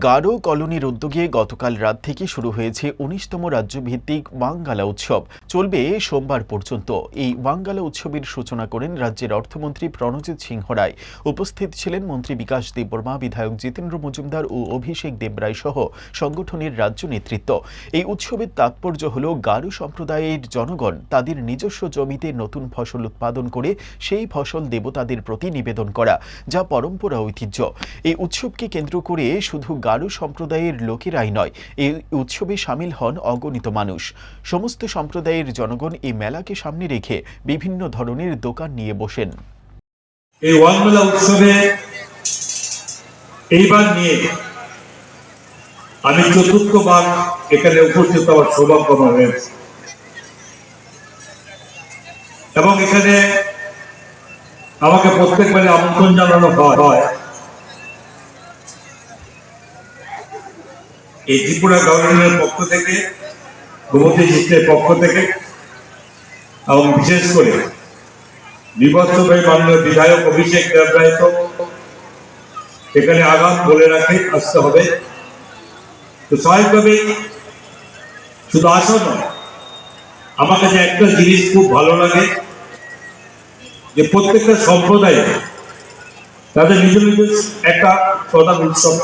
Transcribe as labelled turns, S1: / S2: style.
S1: গারো কলোনির উদ্যোগে গতকাল রাত থেকে শুরু হয়েছে ১৯তম রাজ্যভিত্তিক ওয়াংগালা উৎসব। চলবে সোমবার পর্যন্ত। এই ওয়াংগালা উৎসবের সূচনা করেন রাজ্যের অর্থমন্ত্রী প্রণজিৎ সিংহ রায়। উপস্থিত ছিলেন মন্ত্রী বিকাশ দেববর্মা, বিধায়ক জিতেন্দ্র মজুমদার ও অভিষেক দেবরায় সহ সংগঠনের রাজ্য নেতৃত্ব। এই উৎসবের তাৎপর্য হল গারো সম্প্রদায়ের জনগণ তাদের নিজস্ব জমিতে নতুন ফসল উৎপাদন করে সেই ফসল দেবতাদের প্রতি নিবেদন করা, যা পরম্পরা ঐতিহ্য। এই উৎসবকে কেন্দ্র করে শুধু গারো সম্প্রদায়ের লোকেরাই নয়, এই উৎসবে সামিল হন অগণিত মানুষ। সমস্ত সম্প্রদায়ের জনগণ এই মেলাকে সামনে রেখে বিভিন্ন ধরনের দোকান নিয়ে বসেন।
S2: এই ওয়াংগালা উৎসবে এইবার নিয়ে আমি চতুর্থবার এখানে উপস্থিত হওয়ার সৌভাগ্য আমার হয়েছে এবং এখানে আমাকে প্রত্যেকবারে আমন্ত্রণ জানানো হয়। এই ত্রিপুরা গভর্নমেন্টের পক্ষ থেকে, গোমতী ডিস্ট্রিক্টের পক্ষ থেকে এবং বিশেষ করে নির্বাচনের মাননীয় বিধায়ক অভিষেক দেবরায় তো এখানে আগাম বলে রাখে আসতে হবে। তো স্বাভাবিকভাবে শুধু আসা নয়, আমার কাছে একটা জিনিস খুব ভালো লাগে যে প্রত্যেকটা সম্প্রদায়ে তাদের নিজ নিজ একটা প্রধান উৎসব।